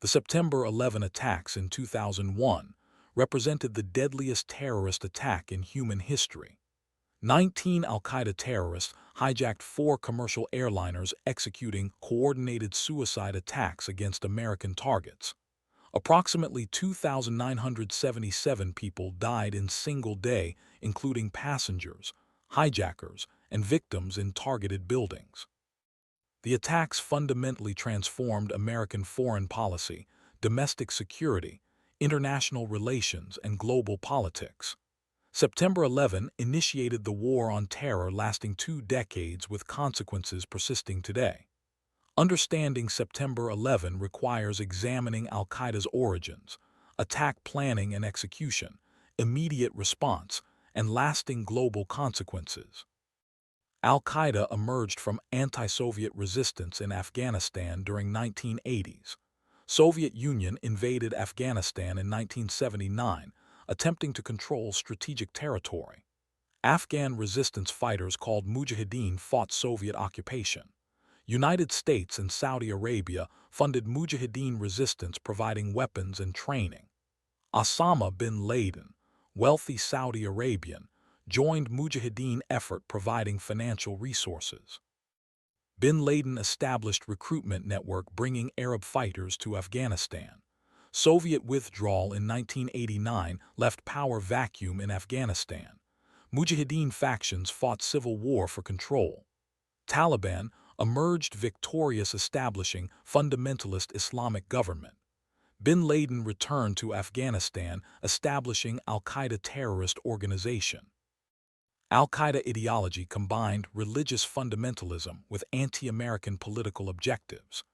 The September 11 attacks in 2001 represented the deadliest terrorist attack in human history. 19 al-Qaeda terrorists hijacked 4 commercial airliners executing coordinated suicide attacks against American targets. Approximately 2,977 people died in a single day, including passengers, hijackers, and victims in targeted buildings. The attacks fundamentally transformed American foreign policy, domestic security, international relations, and global politics. September 11 initiated the war on terror lasting 2 decades with consequences persisting today. Understanding September 11 requires examining al-Qaeda's origins, attack planning and execution, immediate response, and lasting global consequences. Al-Qaeda emerged from anti-Soviet resistance in Afghanistan during 1980s. Soviet Union invaded Afghanistan in 1979, attempting to control strategic territory. Afghan resistance fighters called Mujahideen fought Soviet occupation. United States and Saudi Arabia funded Mujahideen resistance, providing weapons and training. Osama bin Laden, wealthy Saudi Arabian, joined Mujahideen effort, providing financial resources. Bin Laden established recruitment network bringing Arab fighters to Afghanistan. Soviet withdrawal in 1989 left power vacuum in Afghanistan. Mujahideen factions fought civil war for control. Taliban emerged victorious, establishing fundamentalist Islamic government. Bin Laden returned to Afghanistan, establishing al-Qaeda terrorist organization. Al-Qaeda ideology combined religious fundamentalism with anti-American political objectives.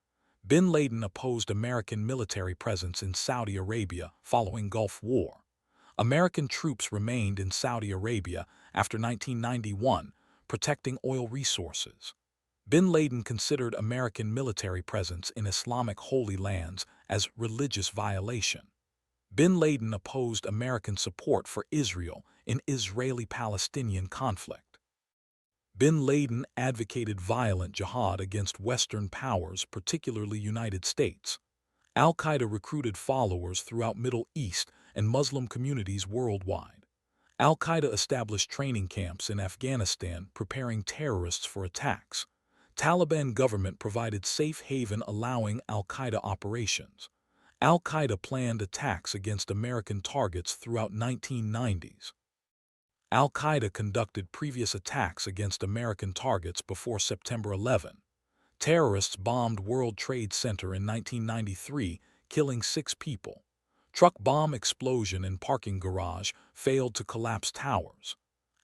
Bin Laden opposed American military presence in Saudi Arabia following Gulf War. American troops remained in Saudi Arabia after 1991, protecting oil resources. Bin Laden considered American military presence in Islamic holy lands as religious violation. Bin Laden opposed American support for Israel in Israeli-Palestinian conflict. Bin Laden advocated violent jihad against Western powers, particularly United States. Al-Qaeda recruited followers throughout Middle East and Muslim communities worldwide. Al-Qaeda established training camps in Afghanistan, preparing terrorists for attacks. Taliban government provided safe haven, allowing al-Qaeda operations. Al-Qaeda planned attacks against American targets throughout 1990s. Al-Qaeda conducted previous attacks against American targets before September 11. Terrorists bombed World Trade Center in 1993, killing 6 people. Truck bomb explosion in parking garage failed to collapse towers.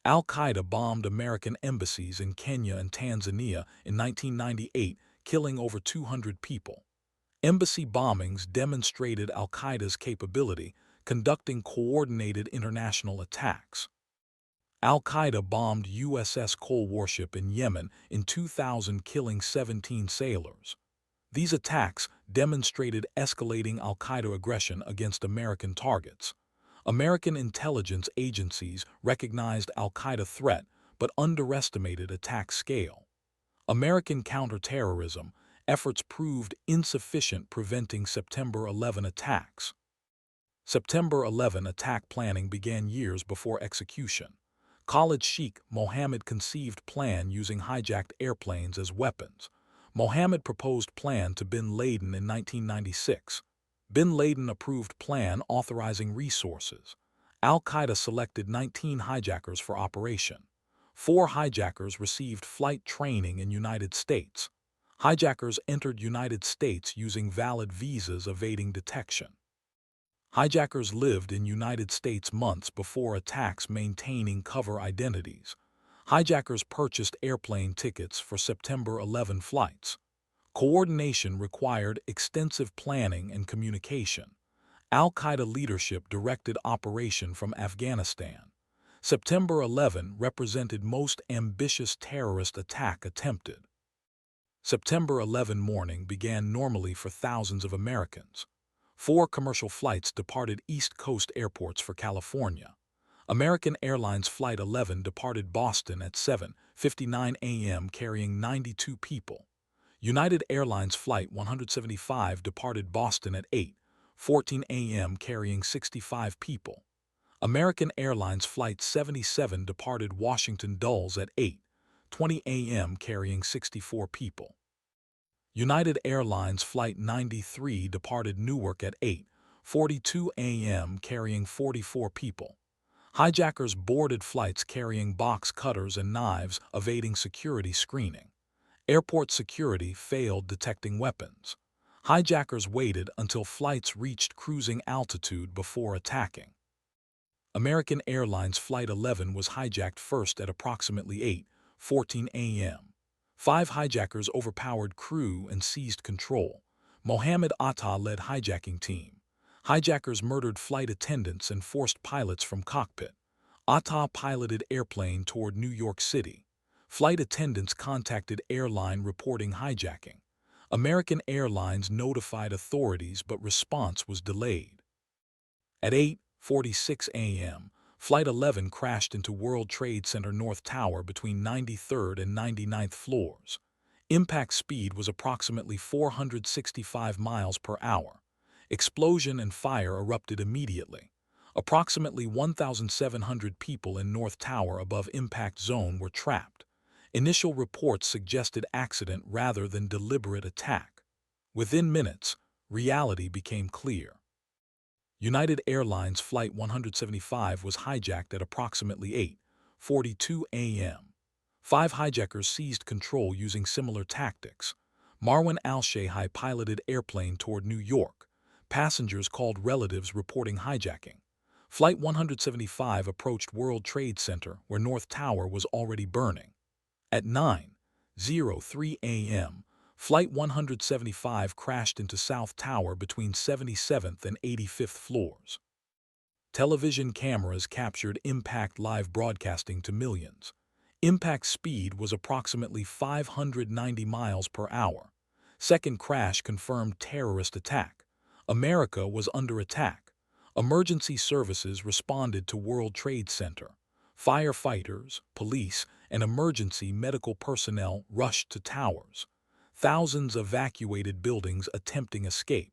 Al-Qaeda bombed American embassies in Kenya and Tanzania in 1998, killing over 200 people. Embassy bombings demonstrated Al-Qaeda's capability, conducting coordinated international attacks. Al-Qaeda bombed USS Cole warship in Yemen in 2000, killing 17 sailors. These attacks demonstrated escalating al-Qaeda aggression against American targets. American intelligence agencies recognized al-Qaeda threat but underestimated attack scale. American counterterrorism efforts proved insufficient, preventing September 11 attacks. September 11 attack planning began years before execution. Khalid Sheikh Mohammed conceived plan using hijacked airplanes as weapons. Mohammed proposed plan to Bin Laden in 1996. Bin Laden approved plan authorizing resources. Al-Qaeda selected 19 hijackers for operation. 4 hijackers received flight training in United States. Hijackers entered United States using valid visas, evading detection. Hijackers lived in United States months before attacks, maintaining cover identities. Hijackers purchased airplane tickets for September 11 flights. Coordination required extensive planning and communication. Al-Qaeda leadership directed operation from Afghanistan. September 11 represented most ambitious terrorist attack attempted. September 11 morning began normally for thousands of Americans. 4 commercial flights departed East Coast airports for California. American Airlines Flight 11 departed Boston at 7:59 a.m. carrying 92 people. United Airlines Flight 175 departed Boston at 8:14 a.m. carrying 65 people. American Airlines Flight 77 departed Washington Dulles at 8:20 a.m. carrying 64 people. United Airlines Flight 93 departed Newark at 8:42 a.m. carrying 44 people. Hijackers boarded flights carrying box cutters and knives, evading security screening. Airport security failed detecting weapons. Hijackers waited until flights reached cruising altitude before attacking. American Airlines Flight 11 was hijacked first at approximately 8:14 a.m. 5 hijackers overpowered crew and seized control. Mohammed Atta led hijacking team. Hijackers murdered flight attendants and forced pilots from cockpit. Atta piloted airplane toward New York City. Flight attendants contacted airline reporting hijacking. American Airlines notified authorities but response was delayed. At 8:46 a.m., Flight 11 crashed into World Trade Center North Tower between 93rd and 99th floors. Impact speed was approximately 465 miles per hour. Explosion and fire erupted immediately. Approximately 1,700 people in North Tower above impact zone were trapped. Initial reports suggested accident rather than deliberate attack. Within minutes, reality became clear. United Airlines Flight 175 was hijacked at approximately 8:42 a.m. 5 hijackers seized control using similar tactics. Marwan al-Shayhi piloted airplane toward New York. Passengers called relatives reporting hijacking. Flight 175 approached World Trade Center where North Tower was already burning. At 9:03 a.m., Flight 175 crashed into South Tower between 77th and 85th floors. Television cameras captured impact live broadcasting to millions. Impact speed was approximately 590 miles per hour. Second crash confirmed terrorist attack. America was under attack. Emergency services responded to World Trade Center. Firefighters, police, and emergency medical personnel rushed to towers. Thousands evacuated buildings attempting escape.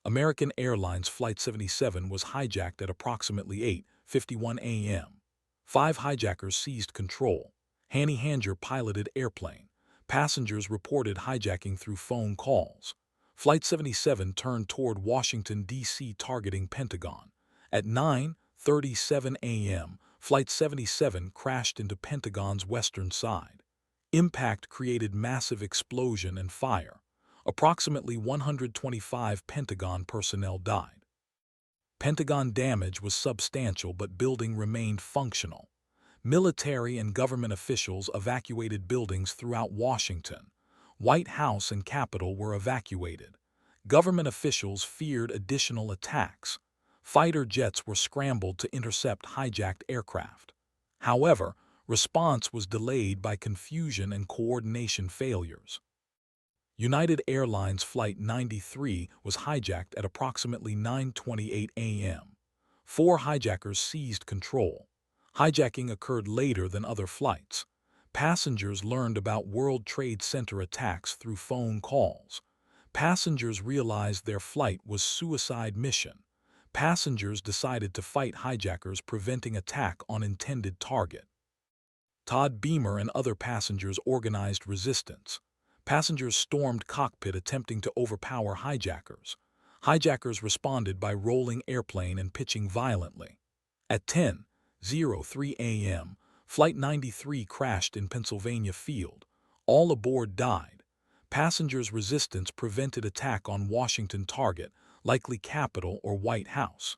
American Airlines Flight 77 was hijacked at approximately 8:51 a.m. 5 hijackers seized control. Hani Hanger piloted airplane. Passengers reported hijacking through phone calls. Flight 77 turned toward Washington, D.C. targeting Pentagon. At 9:37 a.m., Flight 77 crashed into Pentagon's western side. Impact created massive explosion and fire. Approximately 125 Pentagon personnel died. Pentagon damage was substantial but building remained functional. Military and government officials evacuated buildings throughout Washington. White House and Capitol were evacuated. Government officials feared additional attacks. Fighter jets were scrambled to intercept hijacked aircraft. However, response was delayed by confusion and coordination failures. United Airlines Flight 93 was hijacked at approximately 9:28 a.m. 4 hijackers seized control. Hijacking occurred later than other flights. Passengers learned about World Trade Center attacks through phone calls. Passengers realized their flight was suicide mission. Passengers decided to fight hijackers, preventing attack on intended target. Todd Beamer and other passengers organized resistance. Passengers stormed cockpit attempting to overpower hijackers. Hijackers responded by rolling airplane and pitching violently. At 10:03 a.m., Flight 93 crashed in Pennsylvania Field. All aboard died. Passengers' resistance prevented attack on Washington target, likely Capitol or White House.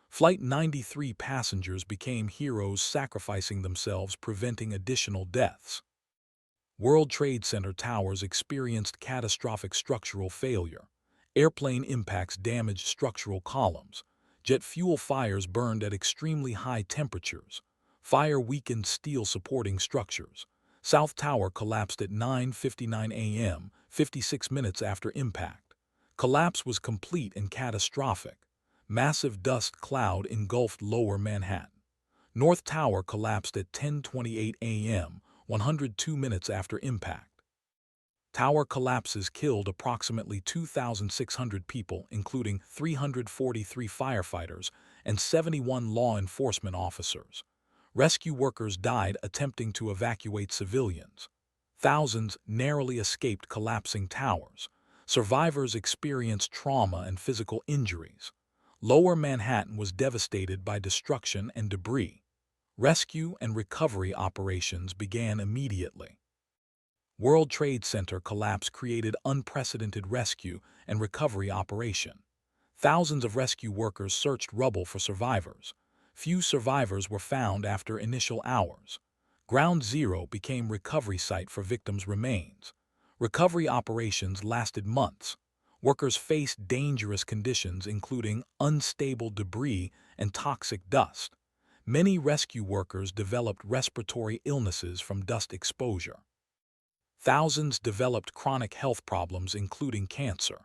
Flight 93 passengers became heroes, sacrificing themselves, preventing additional deaths. World Trade Center towers experienced catastrophic structural failure. Airplane impacts damaged structural columns. Jet fuel fires burned at extremely high temperatures. Fire weakened steel supporting structures. South Tower collapsed at 9:59 a.m., 56 minutes after impact. Collapse was complete and catastrophic. Massive dust cloud engulfed Lower Manhattan. North Tower collapsed at 10:28 a.m., 102 minutes after impact. Tower collapses killed approximately 2,600 people, including 343 firefighters and 71 law enforcement officers. Rescue workers died attempting to evacuate civilians. Thousands narrowly escaped collapsing towers. Survivors experienced trauma and physical injuries. Lower Manhattan was devastated by destruction and debris. Rescue and recovery operations began immediately. World Trade Center collapse created unprecedented rescue and recovery operation. Thousands of rescue workers searched rubble for survivors. Few survivors were found after initial hours. Ground Zero became recovery site for victims' remains. Recovery operations lasted months. Workers faced dangerous conditions including unstable debris and toxic dust. Many rescue workers developed respiratory illnesses from dust exposure. Thousands developed chronic health problems including cancer.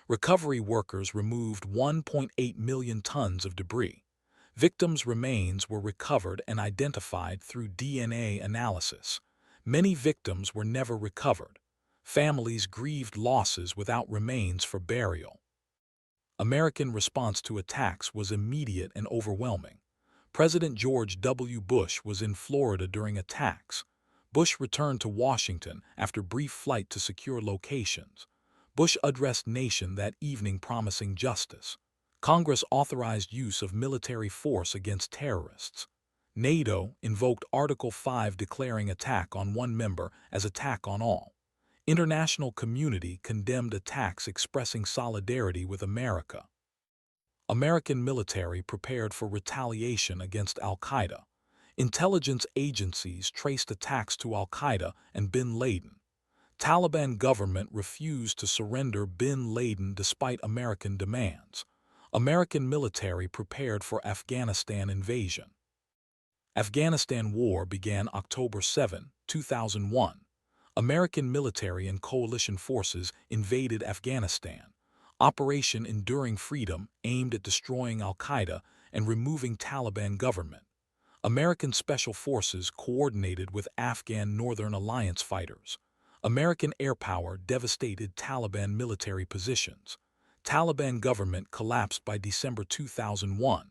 Recovery workers removed 1.8 million tons of debris. Victims' remains were recovered and identified through DNA analysis. Many victims were never recovered. Families grieved losses without remains for burial. American response to attacks was immediate and overwhelming. President George W. Bush was in Florida during attacks. Bush returned to Washington after brief flight to secure locations. Bush addressed nation that evening promising justice. Congress authorized use of military force against terrorists. NATO invoked Article 5 declaring attack on one member as attack on all. International community condemned attacks expressing solidarity with America. American military prepared for retaliation against al-Qaeda. Intelligence agencies traced attacks to al-Qaeda and bin Laden. Taliban government refused to surrender bin Laden despite American demands. American military prepared for Afghanistan invasion. Afghanistan War began October 7, 2001. American military and coalition forces invaded Afghanistan. Operation Enduring Freedom aimed at destroying al-Qaeda and removing Taliban government. American Special Forces coordinated with Afghan Northern Alliance fighters. American air power devastated Taliban military positions. Taliban government collapsed by December 2001.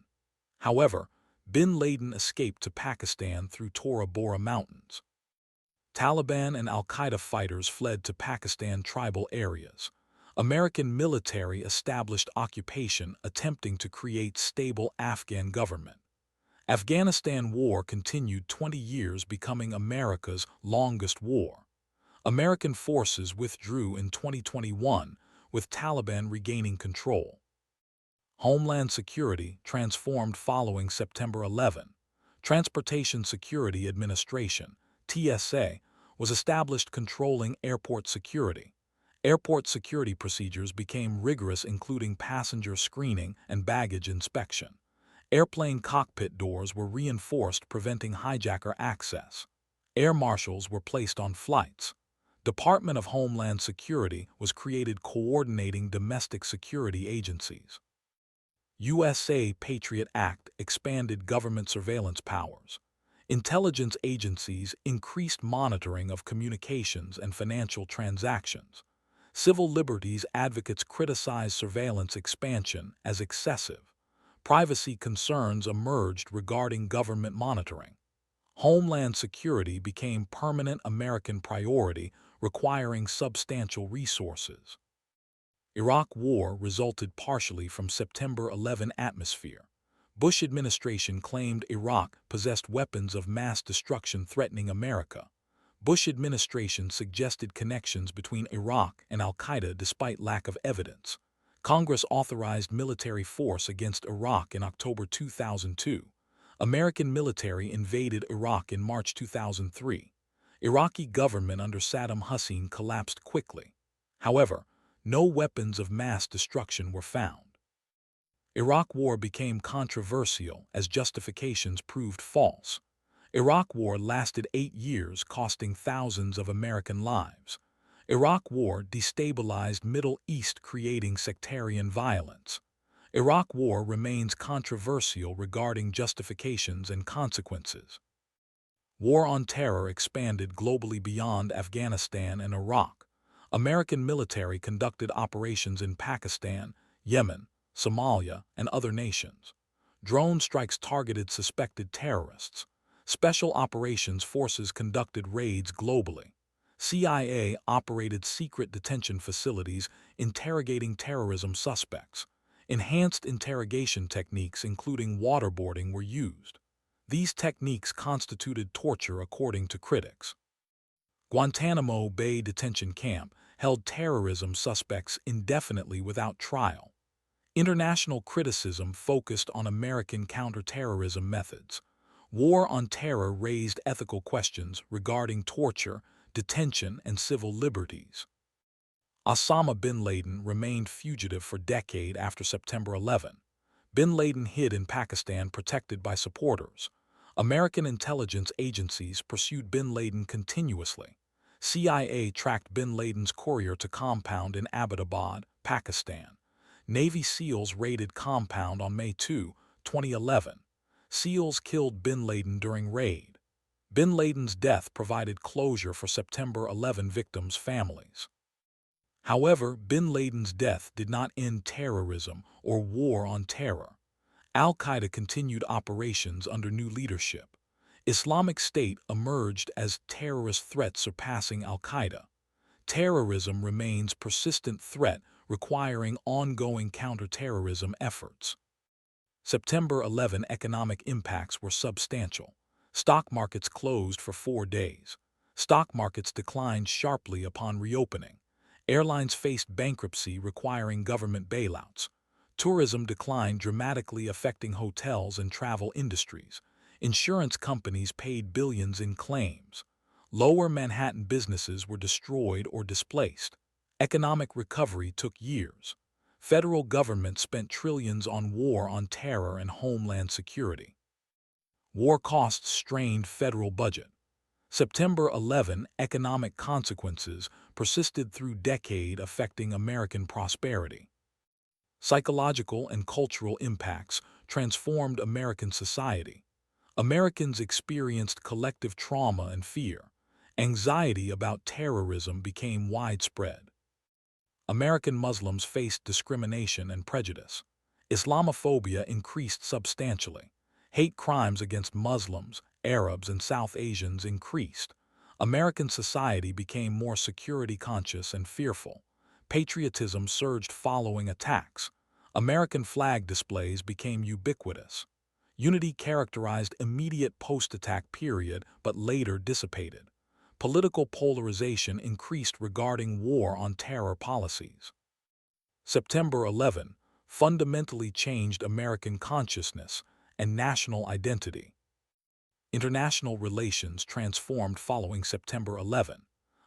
However, bin Laden escaped to Pakistan through Tora Bora Mountains. Taliban and al-Qaeda fighters fled to Pakistan tribal areas. American military established occupation attempting to create stable Afghan government. Afghanistan War continued 20 years, becoming America's longest war. American forces withdrew in 2021, with Taliban regaining control. Homeland Security transformed following September 11. Transportation Security Administration, TSA, was established controlling airport security. Airport security procedures became rigorous, including passenger screening and baggage inspection. Airplane cockpit doors were reinforced, preventing hijacker access. Air marshals were placed on flights. Department of Homeland Security was created, coordinating domestic security agencies. USA Patriot Act expanded government surveillance powers. Intelligence agencies increased monitoring of communications and financial transactions. Civil liberties advocates criticized surveillance expansion as excessive. Privacy concerns emerged regarding government monitoring. Homeland security became permanent American priority, requiring substantial resources. Iraq War resulted partially from September 11 atmosphere. Bush administration claimed Iraq possessed weapons of mass destruction threatening America. Bush administration suggested connections between Iraq and al-Qaeda despite lack of evidence. Congress authorized military force against Iraq in October 2002. American military invaded Iraq in March 2003. Iraqi government under Saddam Hussein collapsed quickly. However, no weapons of mass destruction were found. Iraq War became controversial as justifications proved false. Iraq War lasted 8 years, costing thousands of American lives. Iraq War destabilized Middle East, creating sectarian violence. Iraq War remains controversial regarding justifications and consequences. War on Terror expanded globally beyond Afghanistan and Iraq. American military conducted operations in Pakistan, Yemen, Somalia, and other nations. Drone strikes targeted suspected terrorists. Special operations forces conducted raids globally. CIA operated secret detention facilities interrogating terrorism suspects. Enhanced interrogation techniques including waterboarding were used. These techniques constituted torture according to critics. Guantanamo Bay Detention Camp held terrorism suspects indefinitely without trial. International criticism focused on American counterterrorism methods. War on Terror raised ethical questions regarding torture, detention, and civil liberties. Osama bin Laden remained fugitive for decades after September 11. Bin Laden hid in Pakistan protected by supporters. American intelligence agencies pursued bin Laden continuously. CIA tracked bin Laden's courier to compound in Abbottabad, Pakistan. Navy SEALs raided compound on May 2, 2011. SEALs killed bin Laden during raid. Bin Laden's death provided closure for September 11 victims' families. However, bin Laden's death did not end terrorism or war on terror. Al-Qaeda continued operations under new leadership. Islamic State emerged as terrorist threat surpassing Al-Qaeda. Terrorism remains a persistent threat requiring ongoing counterterrorism efforts. September 11 economic impacts were substantial. Stock markets closed for 4 days. Stock markets declined sharply upon reopening. Airlines faced bankruptcy requiring government bailouts. Tourism declined dramatically affecting hotels and travel industries. Insurance companies paid billions in claims. Lower Manhattan businesses were destroyed or displaced. Economic recovery took years. Federal government spent trillions on war on terror and homeland security. War costs strained federal budget. September 11 economic consequences persisted through decades affecting American prosperity. Psychological and cultural impacts transformed American society. Americans experienced collective trauma and fear. Anxiety about terrorism became widespread. American Muslims faced discrimination and prejudice. Islamophobia increased substantially. Hate crimes against Muslims, Arabs, and South Asians increased. American society became more security conscious and fearful. Patriotism surged following attacks. American flag displays became ubiquitous. Unity characterized immediate post-attack period but later dissipated. Political polarization increased regarding war on terror policies. September 11 fundamentally changed American consciousness and national identity. International relations transformed following September 11.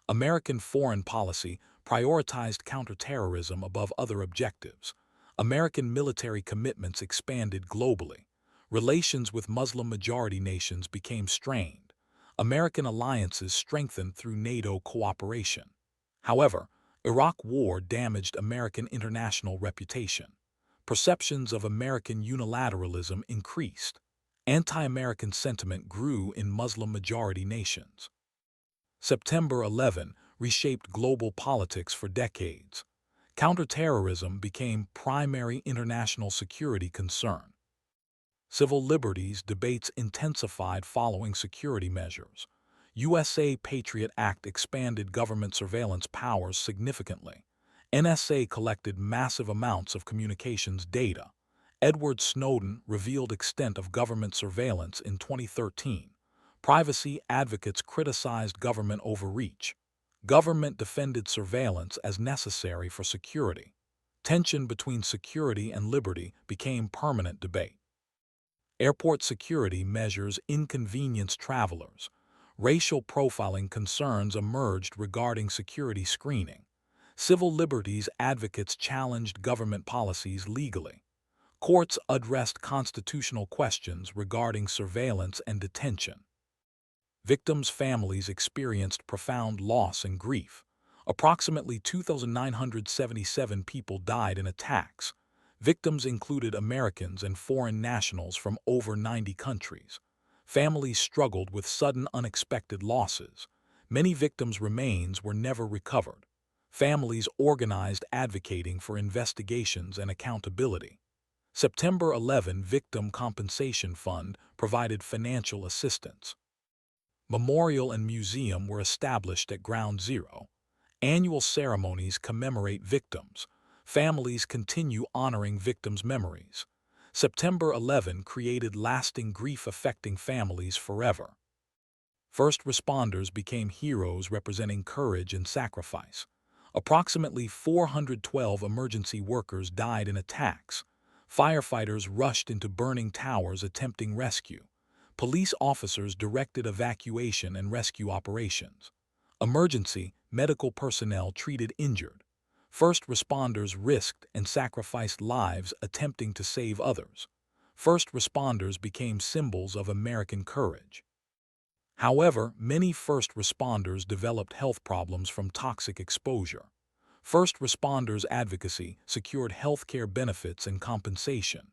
American foreign policy prioritized counterterrorism above other objectives. American military commitments expanded globally. Relations with Muslim-majority nations became strained. American alliances strengthened through NATO cooperation. However, Iraq War damaged American international reputation. Perceptions of American unilateralism increased. Anti-American sentiment grew in Muslim-majority nations. September 11 reshaped global politics for decades. Counterterrorism became primary international security concern. Civil liberties debates intensified following security measures. USA Patriot Act expanded government surveillance powers significantly. NSA collected massive amounts of communications data. Edward Snowden revealed extent of government surveillance in 2013. Privacy advocates criticized government overreach. Government defended surveillance as necessary for security. Tension between security and liberty became permanent debate. Airport security measures inconvenienced travelers. Racial profiling concerns emerged regarding security screening. Civil liberties advocates challenged government policies legally. Courts addressed constitutional questions regarding surveillance and detention. Victims' families experienced profound loss and grief. Approximately 2,977 people died in attacks. Victims included Americans and foreign nationals from over 90 countries. Families struggled with sudden unexpected losses. Many victims' remains were never recovered. Families organized advocating for investigations and accountability. September 11 Victim Compensation Fund provided financial assistance. Memorial and museum were established at Ground Zero. Annual ceremonies commemorate victims. Families continue honoring victims' memories. September 11 created lasting grief affecting families forever. First responders became heroes representing courage and sacrifice. Approximately 412 emergency workers died in attacks. Firefighters rushed into burning towers attempting rescue. Police officers directed evacuation and rescue operations. Emergency medical personnel treated injured. First responders risked and sacrificed lives attempting to save others. First responders became symbols of American courage. However, many first responders developed health problems from toxic exposure. First responders' advocacy secured healthcare benefits and compensation.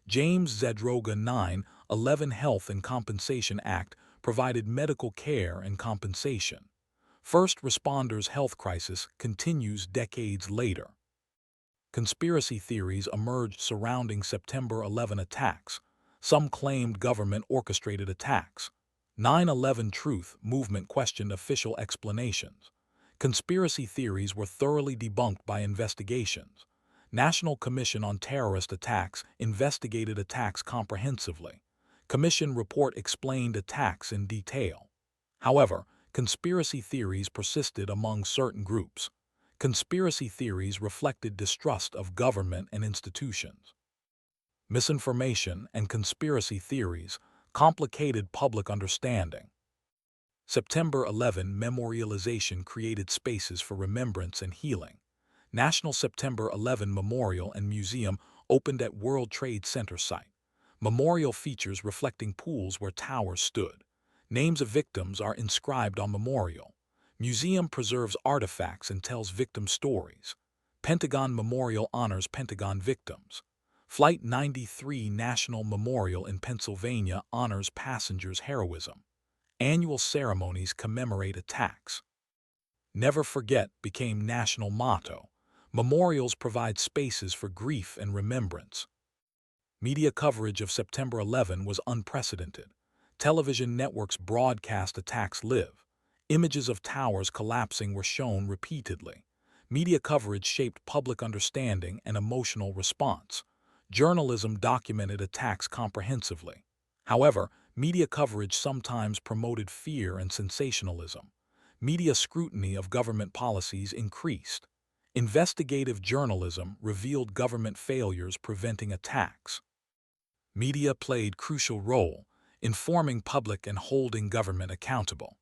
James Zadroga 9/11 Health and Compensation Act provided medical care and compensation. First responders' health crisis continues decades later. Conspiracy theories emerged surrounding September 11 attacks. Some claimed government-orchestrated attacks. 9/11 Truth movement questioned official explanations. Conspiracy theories were thoroughly debunked by investigations. National Commission on Terrorist Attacks investigated attacks comprehensively. Commission report explained attacks in detail. However, conspiracy theories persisted among certain groups. Conspiracy theories reflected distrust of government and institutions. Misinformation and conspiracy theories complicated public understanding. September 11 memorialization created spaces for remembrance and healing. National September 11 Memorial and Museum opened at World Trade Center site. Memorial features reflecting pools where towers stood. Names of victims are inscribed on memorial. Museum preserves artifacts and tells victim stories. Pentagon Memorial honors Pentagon victims. Flight 93 National Memorial in Pennsylvania honors passengers' heroism. Annual ceremonies commemorate attacks. Never Forget became national motto. Memorials provide spaces for grief and remembrance. Media coverage of September 11 was unprecedented. Television networks broadcast attacks live. Images of towers collapsing were shown repeatedly. Media coverage shaped public understanding and emotional response. Journalism documented attacks comprehensively. However, media coverage sometimes promoted fear and sensationalism. Media scrutiny of government policies increased. Investigative journalism revealed government failures preventing attacks. Media played crucial role, informing public and holding government accountable.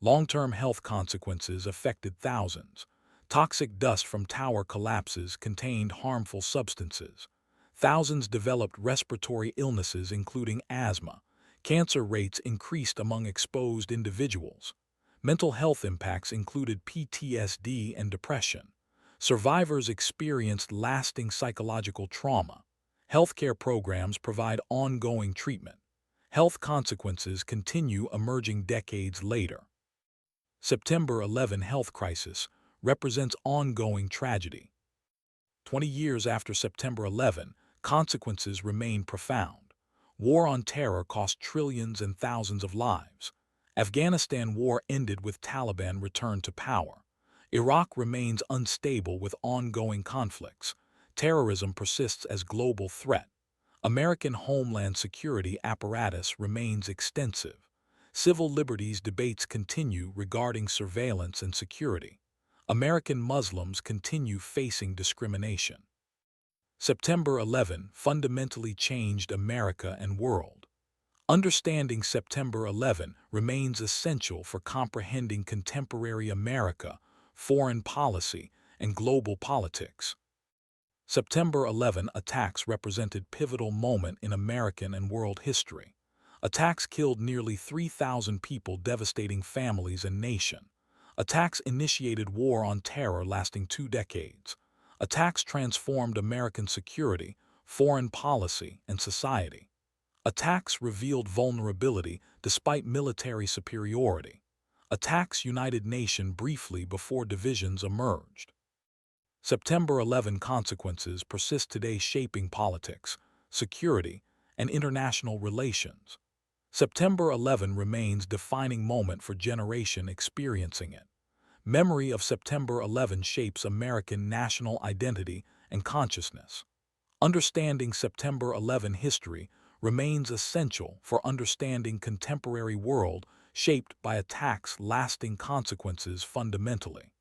Long-term health consequences affected thousands. Toxic dust from tower collapses contained harmful substances. Thousands developed respiratory illnesses including asthma. Cancer rates increased among exposed individuals. Mental health impacts included PTSD and depression. Survivors experienced lasting psychological trauma. Healthcare programs provide ongoing treatment. Health consequences continue emerging decades later. September 11 health crisis represents ongoing tragedy. 20 years after September 11, consequences remain profound. War on terror cost trillions and thousands of lives. Afghanistan war ended with Taliban returned to power. Iraq remains unstable with ongoing conflicts. Terrorism persists as global threat. American homeland security apparatus remains extensive. Civil liberties debates continue regarding surveillance and security. American Muslims continue facing discrimination. September 11 fundamentally changed America and world. Understanding September 11 remains essential for comprehending contemporary America, foreign policy, and global politics. September 11 attacks represented pivotal moment in American and world history. Attacks killed nearly 3,000 people, devastating families and nation. Attacks initiated war on terror lasting 2 decades. Attacks transformed American security, foreign policy, and society. Attacks revealed vulnerability despite military superiority. Attacks united nation briefly before divisions emerged. September 11 consequences persist today, shaping politics, security, and international relations. September 11 remains defining moment for generation experiencing it. Memory of September 11 shapes American national identity and consciousness. Understanding September 11 history remains essential for understanding contemporary world shaped by attacks lasting consequences fundamentally.